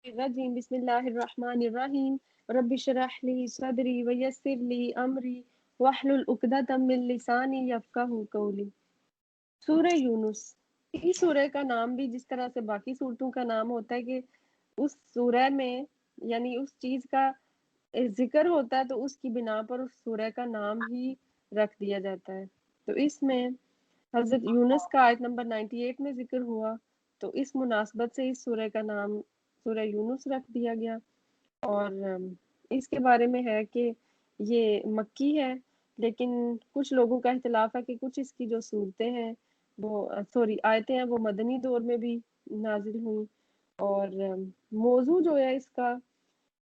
الرجيم بسم الله الرحمن الرحيم رب اشرح لي صدري ويسر لي أمري واحلل عقدة من لساني يفقهوا قولي۔ سورہ یونس، اس سورہ کا نام بھی جس طرح سے باقی سورتوں کا نام ہوتا ہے کہ اس سورہ میں یعنی اس چیز کا ذکر ہوتا ہے تو اس کی بنا پر اس سورہ کا نام ہی رکھ دیا جاتا ہے۔ تو اس میں حضرت یونس کا آیت نمبر 98 میں ذکر ہوا، تو اس مناسبت سے اس سورہ کا نام سورہ یونس رکھ دیا گیا۔ اور اس کے بارے میں ہے کہ یہ مکی ہے، لیکن کچھ لوگوں کا اختلاف ہے کہ کچھ اس کی جو صورتیں ہیں وہ آیتیں ہیں وہ مدنی دور میں بھی نازل ہوئیں۔ اور موضوع جو ہے اس کا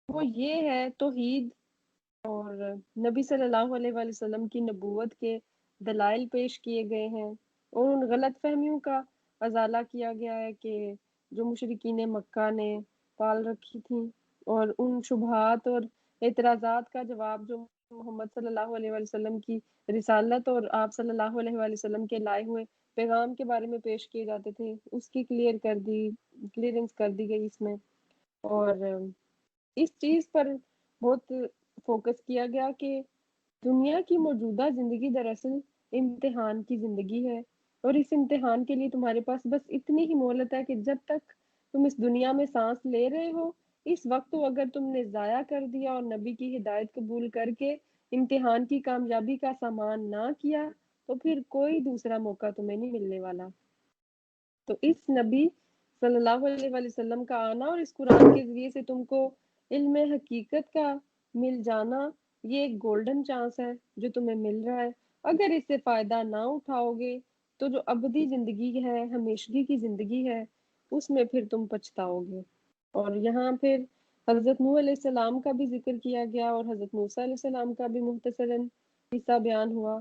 وہ یہ ہے توحید اور نبی صلی اللہ علیہ وآلہ وسلم کی نبوت کے دلائل پیش کیے گئے ہیں، اور ان غلط فہمیوں کا ازالہ کیا گیا ہے کہ جو مشرکین مکہ نے پال رکھی تھیں، اور ان شبہات اور اعتراضات کا جواب جو محمد صلی اللہ علیہ وآلہ وسلم کی رسالت اور آپ صلی اللہ علیہ وآلہ وسلم کے لائے ہوئے پیغام کے بارے میں پیش کیے جاتے تھے، اس کی کلیئرنس کر دی گئی اس میں۔ اور اس چیز پر بہت فوکس کیا گیا کہ دنیا کی موجودہ زندگی دراصل امتحان کی زندگی ہے، اور اس امتحان کے لیے تمہارے پاس بس اتنی ہی مہلت ہے کہ جب تک تم اس دنیا میں سانس لے رہے ہو، اس وقت کو اگر تم نے ضائع کر دیا اور نبی کی ہدایت قبول کر کے امتحان کی کامیابی کا سامان نہ کیا تو پھر کوئی دوسرا موقع تمہیں نہیں ملنے والا۔ تو اس نبی صلی اللہ علیہ وآلہ وسلم کا آنا اور اس قرآن کے ذریعے سے تم کو علم حقیقت کا مل جانا، یہ ایک گولڈن چانس ہے جو تمہیں مل رہا ہے۔ اگر اس سے فائدہ نہ اٹھاؤ گے تو جو ابدی زندگی ہے، ہمیشگی کی زندگی ہے، اس میں پھر تم پچھتاؤ گے۔ اور یہاں پھر حضرت نوح علیہ السلام کا بھی ذکر کیا گیا اور حضرت موسیٰ علیہ السلام کا بھی مختصراً قصہ بیان ہوا۔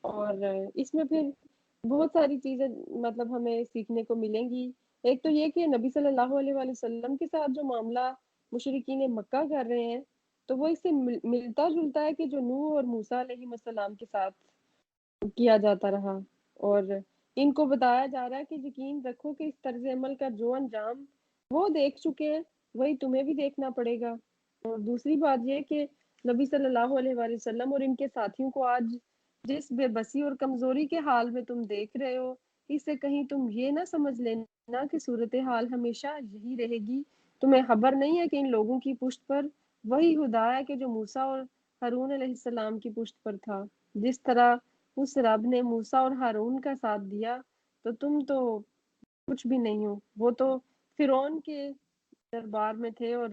اور اس میں پھر بہت ساری چیزیں مطلب ہمیں سیکھنے کو ملیں گی۔ ایک تو یہ کہ نبی صلی اللہ علیہ وآلہ وسلم کے ساتھ جو معاملہ مشرکین مکہ کر رہے ہیں تو وہ اس سے ملتا جلتا ہے کہ جو نوح اور موسیٰ علیہ السلام کے ساتھ کیا جاتا رہا، اور ان کو بتایا جا رہا ہے کہ یقین رکھو کہ اس طرز عمل کا جو انجام وہ دیکھ چکے ہیں وہی تمہیں بھی دیکھنا پڑے گا۔ اور دوسری بات یہ کہ نبی صلی اللہ علیہ وآلہ وسلم اور ان کے ساتھیوں کو آج جس بے بسی اور کمزوری کے حال میں تم دیکھ رہے ہو، اس سے کہیں تم یہ نہ سمجھ لینا کہ صورتحال ہمیشہ یہی رہے گی۔ تمہیں خبر نہیں ہے کہ ان لوگوں کی پشت پر وہی خدا ہے کہ جو موسیٰ اور ہارون علیہ السلام کی پشت پر تھا۔ جس طرح اس رب نے موسیٰ اور ہارون کا ساتھ دیا تو تم تو کچھ بھی نہیں ہو۔ وہ تو فرعون کے دربار میں تھے اور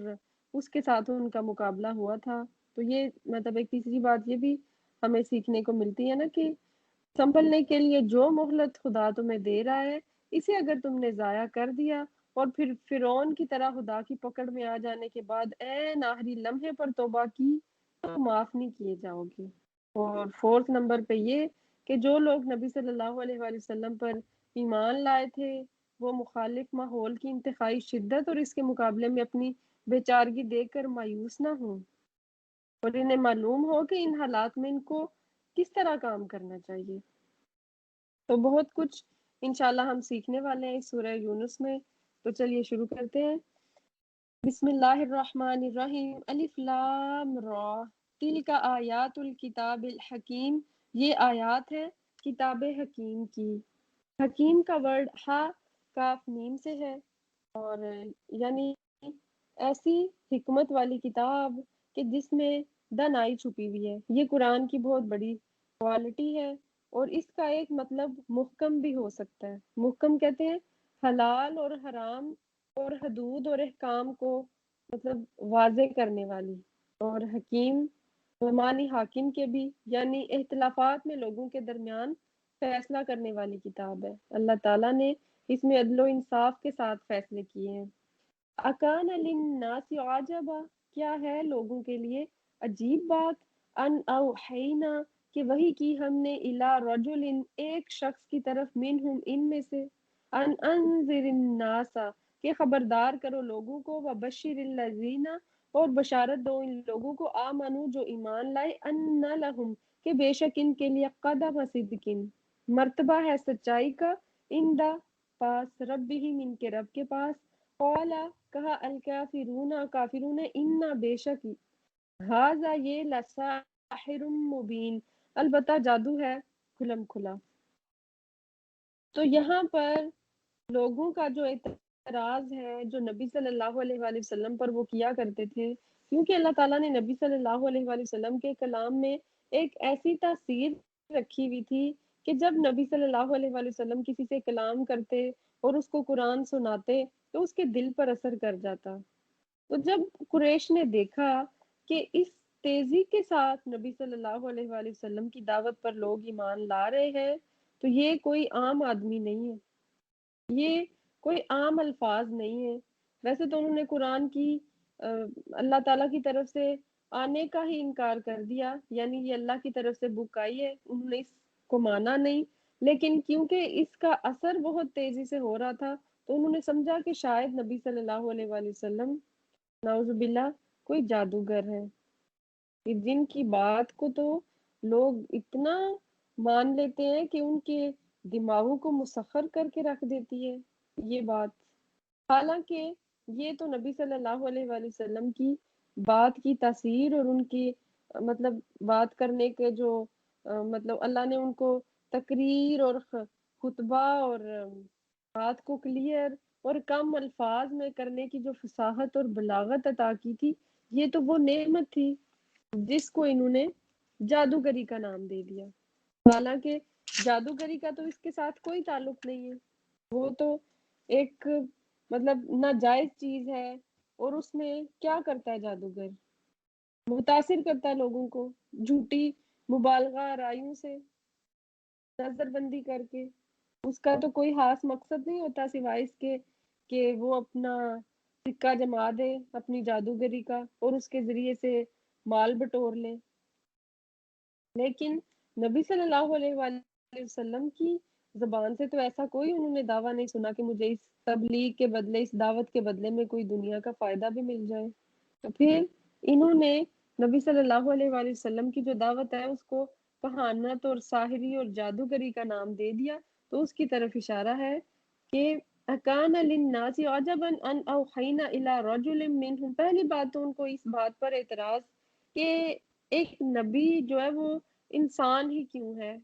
اس کے ساتھ ان کا مقابلہ ہوا تھا۔ تو یہ مطلب ایک تیسری بات یہ بھی ہمیں سیکھنے کو ملتی ہے نا کہ سنبھلنے کے لیے جو مہلت خدا تمہیں دے رہا ہے، اسے اگر تم نے ضائع کر دیا اور پھر فرعون کی طرح خدا کی پکڑ میں آ جانے کے بعد عین آخری لمحے پر توبہ کی تو معاف نہیں کیے جاؤ گے۔ اور فورتھ نمبر پہ یہ کہ جو لوگ نبی صلی اللہ علیہ وآلہ وسلم پر ایمان لائے تھے وہ مخالف ماحول کی انتہائی شدت اور اس کے مقابلے میں اپنی بیچارگی دیکھ کر مایوس نہ ہوں، اور انہیں معلوم ہو کہ ان حالات میں ان کو کس طرح کام کرنا چاہیے۔ تو بہت کچھ انشاءاللہ ہم سیکھنے والے ہیں اس سورہ یونس میں۔ تو چلیے شروع کرتے ہیں۔ بسم اللہ الرحمن الرحیم الف لام را تلک آیات الکتاب الحکیم، یہ آیات ہے کتاب حکیم کی۔ حکیم کا ورڈ ہا کاف میم سے ہے، اور یعنی ایسی حکمت والی کتاب کہ جس میں دانائی چھپی ہوئی ہے۔ یہ قرآن کی بہت بڑی کوالٹی ہے، اور اس کا ایک مطلب محکم بھی ہو سکتا ہے۔ محکم کہتے ہیں حلال اور حرام اور حدود اور احکام کو مطلب واضح کرنے والی، اور حکیم معنی حاکم کے بھی، یعنی اختلافات میں لوگوں کے درمیان فیصلہ کرنے والی کتاب ہے۔ اللہ تعالیٰ نے اس میں عدل و انصاف کے ساتھ فیصلے کیے ہیں۔ اکان للناس عجبا، کیا ہے لوگوں کے لیے عجیب بات، ان اوحینا کہ وحی کی ہم نے الی رجل ایک شخص کی طرف منہم ان میں سے، ان انذر الناس کہ خبردار کرو لوگوں کو، وبشر الذین اور بشارت دو ان لوگوں کو، آمنو جو ایمان لائے، ان لہم کہ بے شک ان کے لیے قدم صدقن مرتبہ ہے سچائی کا، اندہ پاس ربہم ان کے رب کے پاس۔ قولا کہا الکافرون کافرون نے انا بے شک ہاذا یہ لساحر مبین البتہ جادو ہے کھلم کھلا۔ تو یہاں پر لوگوں کا جو اعتراض ہے جو نبی صلی اللہ علیہ وآلہ وسلم پر وہ کیا کرتے تھے، کیونکہ اللہ تعالیٰ نے نبی صلی اللہ علیہ وآلہ وسلم کے کلام میں ایک ایسی تاثیر رکھی ہوئی تھی کہ جب نبی صلی اللہ علیہ وآلہ وسلم کسی سے کلام کرتے اور اس کو قرآن سناتے تو اس کے دل پر اثر کر جاتا۔ تو جب قریش نے دیکھا کہ اس تیزی کے ساتھ نبی صلی اللہ علیہ وآلہ وسلم کی دعوت پر لوگ ایمان لا رہے ہیں تو یہ کوئی عام آدمی نہیں ہے، یہ کوئی عام الفاظ نہیں ہے۔ ویسے تو انہوں نے قرآن کی اللہ تعالیٰ کی طرف سے آنے کا ہی انکار کر دیا، یعنی یہ اللہ کی طرف سے بک آئی ہے، انہوں نے اس کو مانا نہیں، لیکن کیونکہ اس کا اثر بہت تیزی سے ہو رہا تھا تو انہوں نے سمجھا کہ شاید نبی صلی اللہ علیہ وآلہ وسلم نعوذ باللہ کوئی جادوگر ہے، کہ جن کی بات کو تو لوگ اتنا مان لیتے ہیں کہ ان کے دماغوں کو مسخر کر کے رکھ دیتی ہے یہ بات۔ حالانکہ یہ تو نبی صلی اللہ علیہ وآلہ وسلم کی بات کی تاثیر اور ان کی مطلب بات کرنے کے جو مطلب اللہ نے ان کو تقریر اور خطبہ اور بات کو کلیئر اور کم الفاظ میں کرنے کی جو فصاحت اور بلاغت عطا کی تھی، یہ تو وہ نعمت تھی جس کو انہوں نے جادوگری کا نام دے دیا۔ حالانکہ جادوگری کا تو اس کے ساتھ کوئی تعلق نہیں ہے، وہ تو ایک مطلب ناجائز چیز ہے، اور اس میں کیا کرتا ہے جادوگر؟ متاثر کرتا ہے لوگوں کو جھوٹی مبالغہ آرائیوں سے، نظر بندی کر کے۔ اس کا تو کوئی خاص مقصد نہیں ہوتا سوائے اس کے کہ وہ اپنا سکہ جما دے اپنی جادوگری کا اور اس کے ذریعے سے مال بٹور لے۔ لیکن نبی صلی اللہ علیہ وآلہ وسلم کی زبان سے تو ایسا کوئی انہوں نے دعویٰ نہیں سنا کہ مجھے اس تبلیغ کے بدلے، اس دعوت کے بدلے میں کوئی دنیا کا فائدہ بھی مل جائے۔ تو پھر انہوں نے نبی صلی اللہ علیہ وآلہ وسلم کی جو دعوت ہے اس کو کہانت اور ساحری اور جادوگری کا نام دے دیا، تو اس کی طرف اشارہ ہے کہ اکان للناس عجبا ان اوحینا الی رجل منہم۔ پہلی بات تو ان کو اس بات پر اعتراض کہ ایک نبی جو ہے وہ انسان ہی کیوں ہے،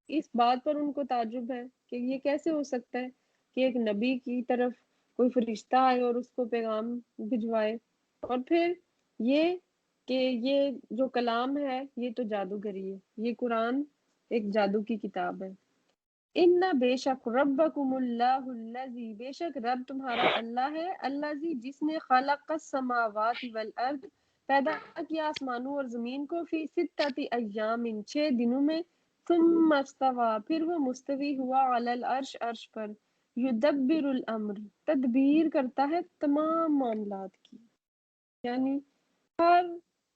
اس بات پر ان کو تعجب ہے کہ یہ کیسے ہو سکتا ہے کہ ایک نبی کی طرف کوئی فرشتہ آئے اور اس کو پیغام بھجوائے، اور پھر یہ کہ یہ جو کلام ہے یہ تو جادوگری ہے، یہ قرآن ایک جادو کی کتاب ہے۔ ان بے شک ربکم اللہ الذی، بے شک رب تمہارا اللہ ہے، الذی جس نے خلق السماوات والارض پیدا کیا آسمانوں اور زمین کو، فی ستۃ ایام 6 دنوں میں، ثم استوى پھر وہ مستوی ہوا، علی العرش عرش پر، یدبر الامر تدبیر کرتا ہے تمام معاملات کی، یعنی ہر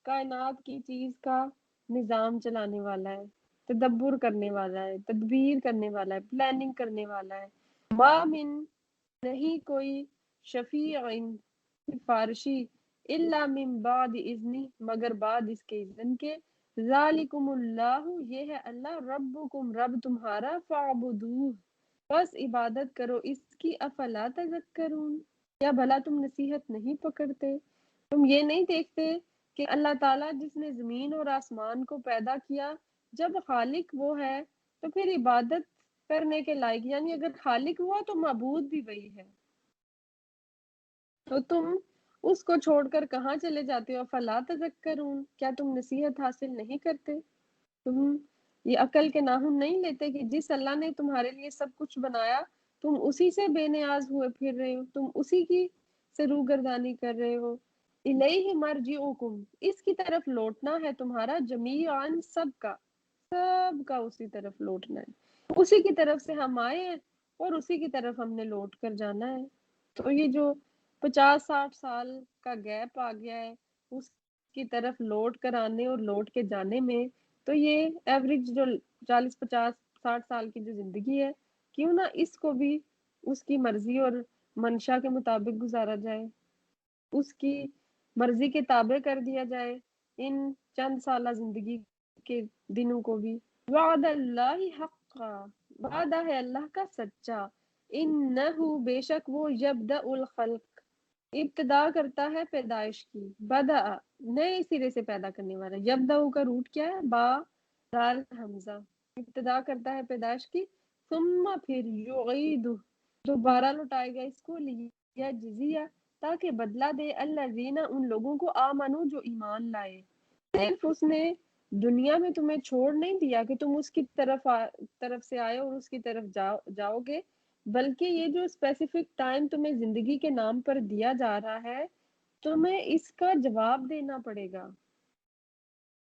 کائنات کی چیز کا نظام چلانے والا ہے، تدبر کرنے والا ہے، تدبیر کرنے والا ہے، پلاننگ کرنے والا ہے۔ ما من نہیں کوئی شفیع سفارشی الا من بعد اذنی مگر بعد اس کے اذن کے، ذالکم اللہ یہ ہے اللہ، ربکم رب تمہارا، فاعبدوہ بس عبادت کرو اس کی، افلا تذکرون کیا بھلا تم نصیحت نہیں پکڑتے؟ تم یہ نہیں دیکھتے کہ اللہ تعالیٰ جس نے زمین اور آسمان کو پیدا کیا، جب خالق وہ ہے تو پھر عبادت کرنے کے لائق، یعنی اگر خالق ہوا تو معبود بھی وہی ہے، تو تم اس کو چھوڑ کر کہاں چلے جاتے ہو؟ فلا تذکرون کیا تم نصیحت حاصل نہیں کرتے؟ تم یہ عقل کے ناخن نہیں لیتے کہ جس اللہ نے تمہارے لیے سب کچھ بنایا تم اسی سے بے نیاز ہوئے پھر رہے ہو، تم اسی کی سے روگردانی کر رہے ہو۔ الیہ مرجعکم اس کی طرف لوٹنا ہے تمہارا، جمیعاً سب کا اسی طرف لوٹنا ہے، اسی کی طرف سے ہم آئے ہیں اور اسی کی طرف ہم نے لوٹ کر جانا ہے۔ تو یہ جو 50-60 سال کا گیپ آ گیا ہے اس کی طرف لوٹ کر آنے اور لوٹ کے جانے میں، تو یہ ایوریج جو 40-50-60 سال کی جو زندگی ہے، کیوں نہ اس کو بھی اس کی مرضی اور منشا کے مطابق گزارا جائے، اس کی مرضی کے تابع کر دیا جائے ان چند سالہ زندگی کے دنوں کو بھی۔ وعد اللہ حقا وعدہ ہے اللہ کا سچا، انہو بے شک وہ یبدأ الخلق ابتدا کرتا ہے پیدائش کی، بدا نئے سرے سے پیدا کرنے والا، یبدأ کا روٹ کیا ہے؟ با دال حمزہ، ابتدا کرتا ہے پیدائش کی، ثم پھر یعید دوبارہ لوٹائے گا اس کو، لیا جزیہ تاکہ بدلہ دے، الذین ان لوگوں کو، آمنو جو ایمان لائے۔ صرف اس نے دنیا میں تمہیں چھوڑ نہیں دیا کہ تم اس کی طرف سے آئے اور اس کی طرف جاؤ گے، بلکہ یہ جو اسپیسیفک ٹائم تمہیں زندگی کے نام پر دیا جا رہا ہے تمہیں اس کا جواب دینا پڑے گا،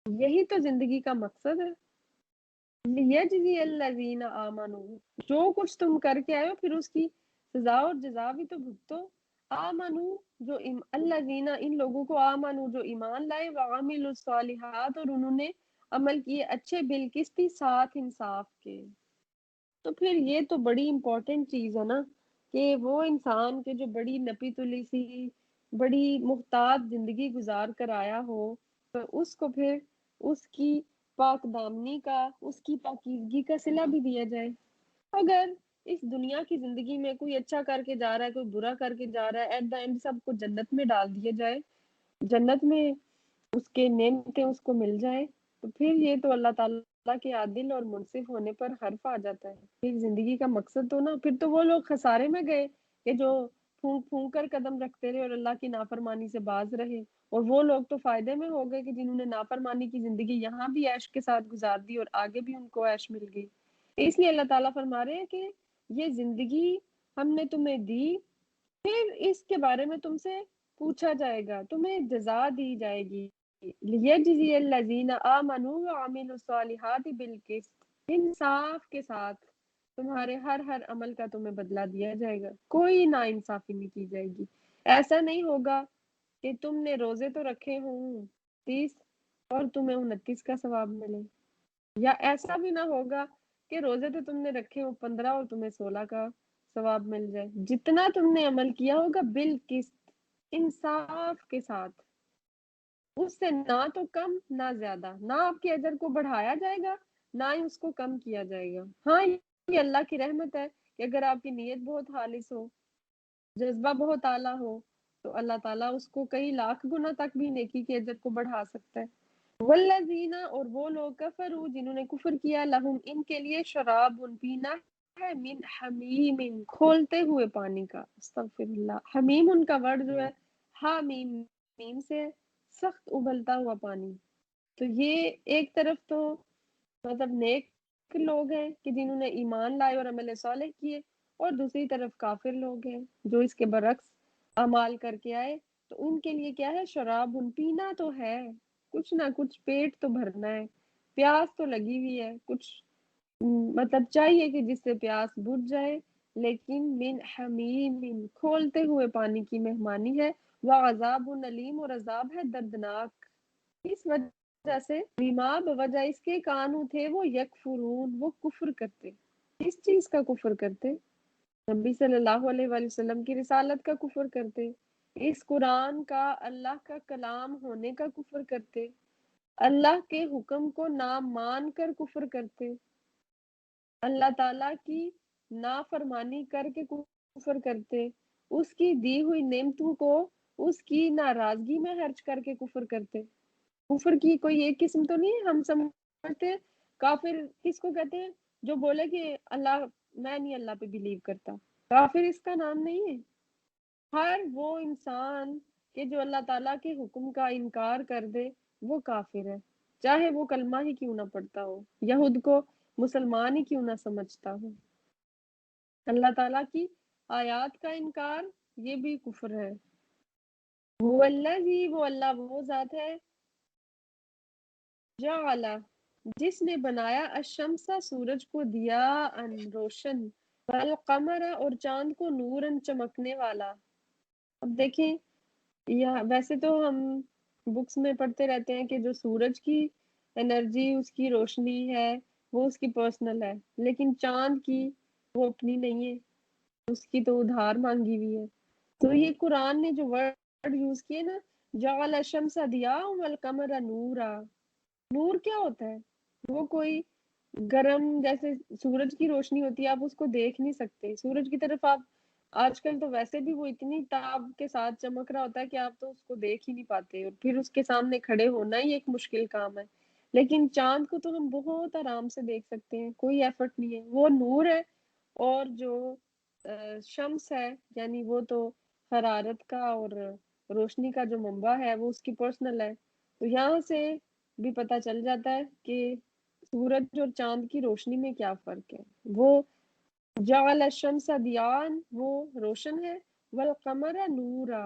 یہی تو زندگی کا مقصد ہے۔ لیجزی الذین آمنو، جو کچھ تم کر کے آئے ہو پھر اس کی سزا اور جزا بھی تو بھگتو۔ آمنو جو الذین ان لوگوں کو، آمنو جو ایمان لائے، وعملوا الصالحات اور انہوں نے عمل کیے اچھے، بالقسط ساتھ انصاف کے۔ تو پھر یہ تو بڑی امپورٹنٹ چیز ہے نا کہ وہ انسان کے جو بڑی نپی تلی سی بڑی محتاط زندگی گزار کر آیا ہو تو اس کو پھر اس کی پاک دامنی کا، اس کی پاکیزگی کا صلہ بھی دیا جائے۔ اگر اس دنیا کی زندگی میں کوئی اچھا کر کے جا رہا ہے، کوئی برا کر کے جا رہا ہے، ایٹ دا اینڈ سب کو جنت میں ڈال دیا جائے، جنت میں اس کے نعمتیں اس کو مل جائیں، تو پھر یہ تو اللہ تعالیٰ کے عادل اور منصف ہونے پر حرف آ جاتا ہے۔ پھر زندگی کا مقصد تو نا، پھر تو وہ لوگ خسارے میں گئے کہ جو پھونک پھونک کر قدم رکھتے رہے اور اللہ کی نافرمانی سے باز رہے، اور وہ لوگ تو فائدے میں ہو گئے کہ جنہوں نے نافرمانی کی زندگی یہاں بھی عیش کے ساتھ گزار دی اور آگے بھی ان کو عیش مل گئی۔ اس لیے اللہ تعالیٰ فرما رہے ہیں کہ یہ زندگی ہم نے تمہیں دی، پھر اس کے بارے میں تم سے پوچھا جائے گا، تمہیں جزا دی جائے گی۔ لیجزی الذین آمنوا وعملوا الصالحات بالقسط، انصاف کے ساتھ تمہارے ہر عمل کا تمہیں بدلہ دیا جائے گا، کوئی نا انصافی نہیں کی جائے گی۔ ایسا نہیں ہوگا کہ تم نے روزے تو رکھے ہوں 30 اور تمہیں 29 کا ثواب ملے، یا ایسا بھی نہ ہوگا کہ روزے تو تم نے رکھے ہوں 15 اور تمہیں 16 کا ثواب مل جائے۔ جتنا تم نے عمل کیا ہوگا بالقسط، انصاف کے ساتھ، اس سے نہ تو کم نہ زیادہ، نہ آپ کے اجر کو بڑھایا جائے گا نہ ہی اس کو کم کیا جائے گا۔ ہاں یہ اللہ کی رحمت ہے کہ اگر آپ کی نیت بہت خالص ہو، جذبہ بہت اعلیٰ ہو، تو اللہ تعالیٰ اس کو کئی لاکھ گنا تک بھی نیکی کے اجر کو بڑھا سکتا ہے۔ والذین اور وہ لوگ کفروا جنہوں نے کفر کیا، لہم ان کے لیے شراب پینا ہے، من حمیم کھولتے ہوئے پانی کا، استغفر اللہ، حمیم ان کا ورڈ جو ہے حامیم، میم سے سخت ابلتا ہوا پانی۔ تو یہ ایک طرف تو مطلب نیک لوگ ہیں کہ جنہوں نے ایمان لائے اور عمل صالح کیے، اور دوسری طرف کافر لوگ ہیں جو اس کے برعکس اعمال کر کے آئے، تو ان کے لیے کیا ہے؟ شراب، پینا تو ہے، کچھ نہ کچھ پیٹ تو بھرنا ہے، پیاس تو لگی ہوئی ہے، کچھ مطلب چاہیے کہ جس سے پیاس بجھ جائے، لیکن من حمیم کھولتے ہوئے پانی کی مہمانی ہے، وعذاب علیم اور عذاب ہے دردناک، اس وجہ سے بیما بوجہ اس کے کانو تھے وہ یکفرون وہ کفر کرتے، اس چیز کا کفر کرتے، نبی صلی اللہ علیہ وآلہ وسلم کی رسالت کا کفر کرتے، اس قرآن کا اللہ کا کلام ہونے کا کفر کرتے، اللہ کے حکم کو نہ مان کر کفر کرتے، اللہ تعالیٰ کی نافرمانی کر کے کفر کرتے، اس کی دی ہوئی نعمتوں کو اس کی ناراضگی میں خرچ کر کے کفر کرتے۔ کفر کی کوئی ایک قسم تو نہیں ہے، ہم سمجھتے ہیں کافر کس کو کہتے ہیں؟ جو بولے کہ اللہ، میں نہیں اللہ پہ بلیو کرتا، کافر اس کا نام نہیں ہے۔ ہر وہ انسان کہ جو اللہ تعالیٰ کے حکم کا انکار کر دے وہ کافر ہے، چاہے وہ کلمہ ہی کیوں نہ پڑھتا ہو، یہود کو مسلمان ہی کیوں نہ سمجھتا ہو۔ اللہ تعالیٰ کی آیات کا انکار یہ بھی کفر ہے۔ وہ اللہ وہ ذات ہے، جعل جس نے بنایا الشمس سورج کو، دیا ان روشن، والقمر اور چاند کو، نورن چمکنے والا۔ اب دیکھیں، ویسے تو ہم بکس میں پڑھتے رہتے ہیں کہ جو سورج کی انرجی، اس کی روشنی ہے وہ اس کی پرسنل ہے، لیکن چاند کی وہ اپنی نہیں ہے، اس کی تو ادھار مانگی ہوئی ہے۔ تو یہ قرآن نے جو ورڈ یوز کیے نا، جعل الشمس ضیاء والقمر نورا، نور کیا ہوتا ہے؟ وہ کوئی گرم جیسے سورج کی روشنی ہوتی ہے، آپ اس کو دیکھ نہیں سکتے، سورج کی طرف آپ آج کل تو ویسے بھی وہ اتنی تاب کے ساتھ چمک رہا ہوتا ہے کہ آپ تو اس کو دیکھ ہی نہیں پاتے، اور پھر اس کے سامنے کھڑے ہونا ہی ایک مشکل کام ہے۔ لیکن چاند کو تو ہم بہت آرام سے دیکھ سکتے ہیں، کوئی ایفرٹ نہیں ہے، وہ نور ہے، اور جو شمس ہے یعنی وہ تو حرارت کا اور روشنی کا جو منبع ہے وہ اس کی پرسنل ہے۔ تو یہاں سے بھی پتہ چل جاتا ہے کہ سورج اور چاند کی روشنی میں کیا فرق ہے۔ وہ جعل الشمس ضیاءً، وہ روشن ہے، والقمر نورا،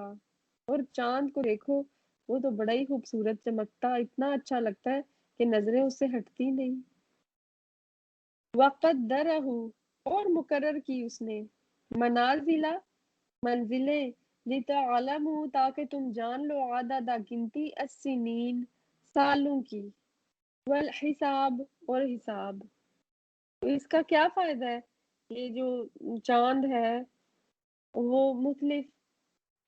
اور چاند کو دیکھو وہ تو بڑا ہی خوبصورت چمکتا، اتنا اچھا لگتا ہے کہ نظریں اس سے ہٹتی نہیں۔ وقدرہ، اور مقرر کی اس نے، منازلہ، منزلیں، لتعلموا، تاکہ تم جان لو، عدد گنتی، السنین، سالوں کی، والحساب، اور حساب۔ تو اس کا کیا فائدہ ہے؟ یہ جو چاند ہے وہ مختلف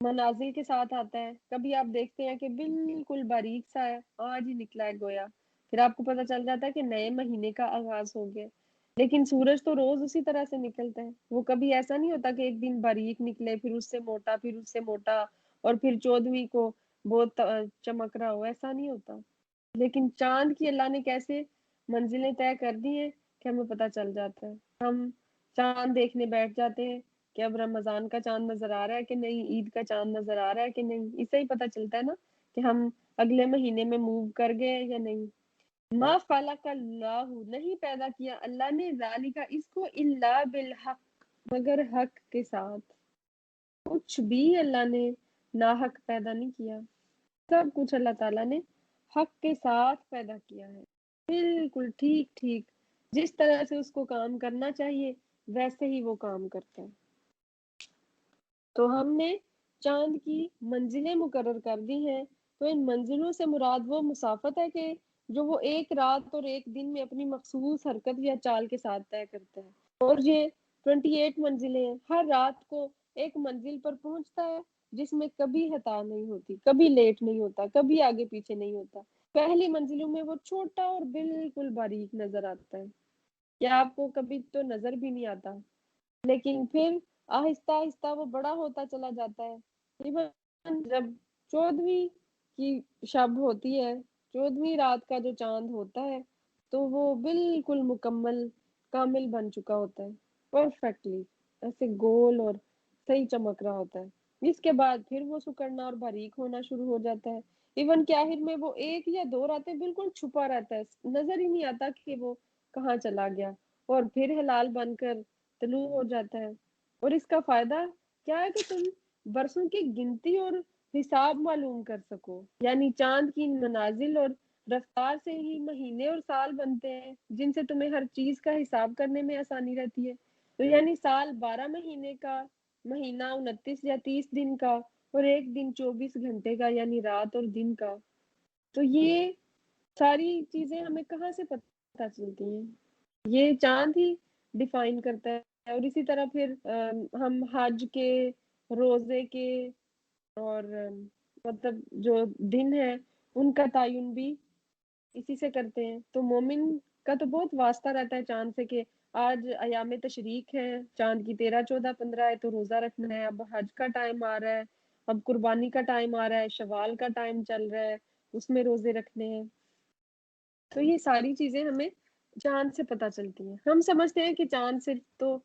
منازل کے ساتھ آتا ہے، کبھی آپ دیکھتے ہیں کہ بالکل باریک سا ہے، آج ہی نکلا ہے گویا، پھر آپ کو پتہ چل جاتا ہے کہ نئے مہینے کا آغاز ہو گیا۔ لیکن سورج تو روز اسی طرح سے نکلتا ہے، وہ کبھی ایسا نہیں ہوتا کہ ایک دن باریک نکلے، پھر اس سے موٹا، پھر اس سے موٹا، اور پھر 14ویں کو بہت چمک رہا ہو، ایسا نہیں ہوتا۔ لیکن چاند کی اللہ نے کیسے منزلیں طے کر دی ہیں کہ ہمیں پتہ چل جاتا ہے۔ ہم چاند دیکھنے بیٹھ جاتے ہیں کہ اب رمضان کا چاند نظر آ رہا ہے کہ نہیں، عید کا چاند نظر آ رہا ہے کہ نہیں، اس سے ہی پتہ چلتا ہے نا کہ ہم اگلے مہینے میں موو کر گئے یا نہیں۔ ما خلق اللہ، نہیں پیدا کیا اللہ نے، ذالک، اس کو، الا بالحق، مگر حق کے ساتھ۔ کچھ بھی اللہ نے ناحق پیدا نہیں کیا، سب کچھ اللہ تعالیٰ نے حق کے ساتھ پیدا کیا ہے، بالکل ٹھیک ٹھیک، جس طرح سے اس کو کام کرنا چاہیے ویسے ہی وہ کام کرتا ہے۔ تو ہم نے چاند کی منزلیں مقرر کر دی ہیں، تو ان منزلوں سے مراد وہ مسافت ہے کہ جو وہ ایک رات اور ایک دن میں اپنی مخصوص حرکت یا چال کے ساتھ طے کرتا ہے۔ اور یہ 28 منزلیں ہیں، ہر رات کو ایک منزل پر پہنچتا ہے جس میں کبھی خطا نہیں ہوتی، کبھی لیٹ نہیں ہوتا، کبھی آگے پیچھے نہیں ہوتا۔ پہلی منزلوں میں وہ چھوٹا اور بالکل باریک نظر آتا ہے، کیا آپ کو کبھی تو نظر بھی نہیں آتا، لیکن پھر آہستہ آہستہ وہ بڑا ہوتا چلا جاتا ہے۔ ایون جب 14ویں کی شب ہوتی ہے، 14ویں رات کا جو چاند ہوتا ہے، تو وہ بالکل مکمل کامل بن چکا ہوتا ہے، پرفیکٹلی ایسے گول اور صحیح چمک رہا ہوتا ہے۔ اس کے بعد پھر وہ سکڑنا اور باریک ہونا شروع ہو جاتا ہے، ایون کہ آخر میں وہ 1 یا 2 راتیں بالکل چھپا رہتا ہے، نظر ہی نہیں آتا کہ وہ کہاں چلا گیا، اور پھر ہلال بن کر طلوع ہو جاتا ہے۔ اور اس کا فائدہ کیا ہے کہ تم برسوں کی گنتی اور حساب معلوم کر سکو، یعنی چاند کی منازل اور رفتار سے ہی مہینے اور سال بنتے ہیں، جن سے تمہیں ہر چیز کا حساب کرنے میں آسانی رہتی ہے۔ تو یعنی سال 12 مہینے کا، مہینہ 29 یا 30 دن کا، اور ایک دن 24 گھنٹے کا، یعنی رات اور دن کا۔ تو یہ ساری چیزیں ہمیں کہاں سے پتہ چلتی ہیں؟ یہ چاند ہی ڈیفائن کرتا ہے۔ اور اسی طرح پھر ہم حج کے، روزے کے، اور مطلب جو دن ہے ان کا تعین بھی اسی سے کرتے ہیں۔ تو مومن کا تو بہت واسطہ رہتا ہے چاند سے کہ آج ایام تشریق ہے، چاند کی 13 14 15 ہے تو روزہ رکھنا ہے، اب حج کا ٹائم آ رہا ہے، اب قربانی کا ٹائم آ رہا ہے، شوال کا ٹائم چل رہا ہے، اس میں روزے رکھنے ہیں۔ تو یہ ساری چیزیں ہمیں چاند سے پتہ چلتی ہیں۔ ہم سمجھتے ہیں کہ چاند صرف تو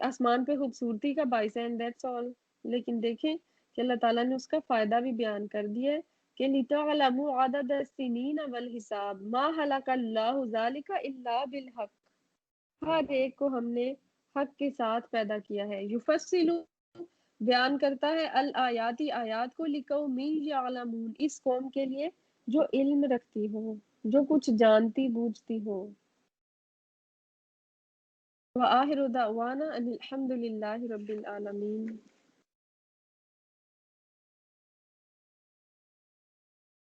آسمان پہ خوبصورتی کا باعث ہے، that's all، لیکن دیکھیں کہ اللہ تعالیٰ نے اس کا فائدہ بھی بیان کر دیا ہے کہ لِتَعْلَمُوا عَدَدَ السِّنِينَ وَالْحِسَابَ مَا خَلَقَ اللَّهُ ذَلِكَ إِلَّا بِالْحَقِّ، ہر ایک کو ہم نے حق کے ساتھ پیدا کیا ہے۔ یفصل، بیان کرتا ہے، الآیاتی، آیات کو، لِقَوْمٍ یعلمون، اس قوم کے لیے جو علم رکھتی ہو، جو کچھ جانتی بوجھتی ہو۔ وآخر دعوانا ان الحمد للہ رب العالمین۔